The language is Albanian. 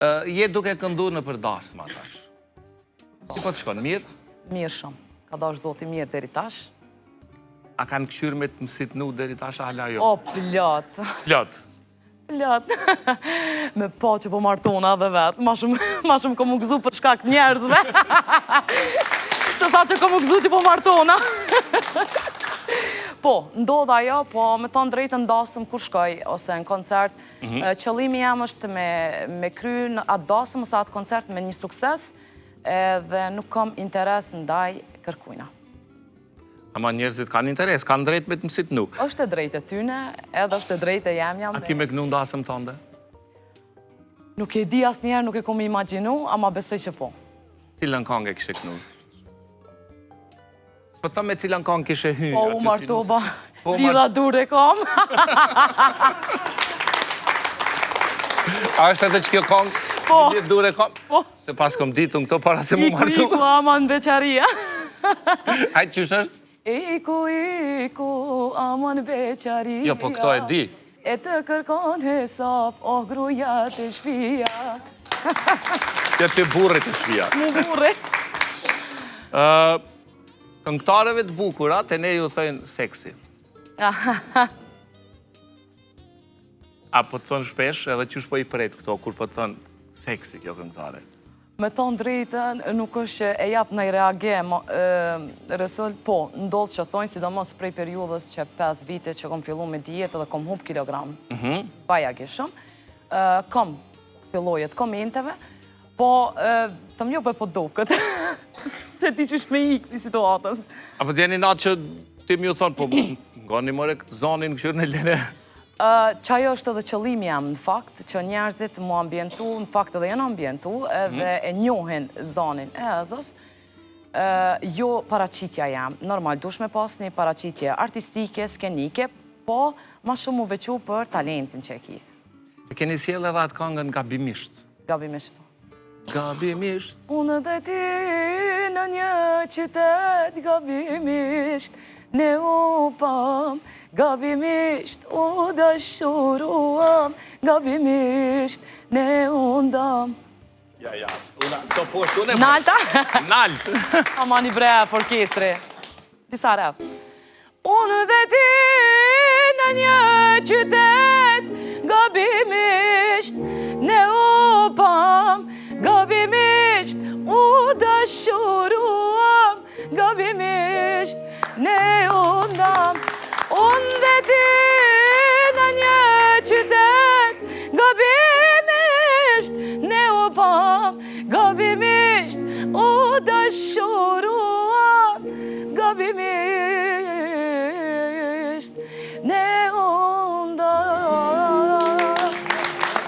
Je duke këndu në për dasma tash. Si po të shkon, mirë? Mirë shumë. Ka dash zoti mirë deri tash. A kanë këshyrë me të mësit nu deri tash, hala jo? O, plot. Plot. Plot. Me po që po martona dhe vetë. Ma shumë ko më gëzu për shkak njerëzve. Se sa që ko më gëzu që po martona. Po, ndodha jo, po me tonë drejtë ndasëm kur shkoj, ose në koncert. Qëllimi jam është me kry në atë dasëm, ose atë koncert me një sukses, dhe nuk kam interes ndaj kërkujna. Ama njerëzit kanë interes, kanë drejtë me të mësit nuk. Është e drejtë e tyne, edhe është e drejtë e jam. A ki me kënu ndasëm tënde? Nuk e di asë njerë, nuk e kom imaginu, ama besoj që po. Cilën kongë e kështë kënu? Së pëta me cilën kongë kështë hynë? Po, u martoba, lidha dur e kam. A është edhe që kjo kongë? Po. Lidha dur e kam? Po. Se pas kom ditu në këto para se mu martu. Iku, ama në beqaria. Hajtë qështë është? Iku, ama në beqaria. Jo, po këto e di. E të kërkon hesap, o gruja të shpia. Që të burre të shpia. Në burre. Këngëtarëve të bukura, të ne ju thëjnë seksi. A po të thënë shpesh, edhe qësh po i pret këto, kur po të thënë seksi kjo këngëtare? Me tonë drejten, nuk është e japë në i reagem, rësëll, po, ndodhë që thonë, sidomos prej periudës që 5 vite që kom fillu me dietë edhe kom hub kilogram, baja gishëm, kom si lojet komenteve, po, të mjo për po dukët, se ti që shme i këti situatës. A po t'jeni natë që ti mi ju thonë, po, nga një more këtë zonin këshyrë në lene? Qajo është edhe qëllimi jam, në fakt, që njerëzit mu ambientu, në fakt edhe janë ambientu, edhe e njohin zonin e Ezës, jo paraqitja jam. Normal, dush me pas një paraqitje artistike, skenike, po ma shumë u vequ për talentin që e ki. E keni sjell edhe atë këngën gabimisht? Gabimisht, po. Gabimisht. Unë dhe ti në një qytet gabimisht, ne u pam, gabimisht u dashuruam, gabimisht ne u ndam. Ja, të poshtë une... Nalta? Nalt. Ama një bref orkestri. Disa rap. Unë dhe ti në një qytet, gabimisht ne u pam, gabimisht u dashuruam, gabimisht ne u ndam. Unë dhe ti në një qytet, gabimisht ne u pam, gabimisht u dashuruam, gabimisht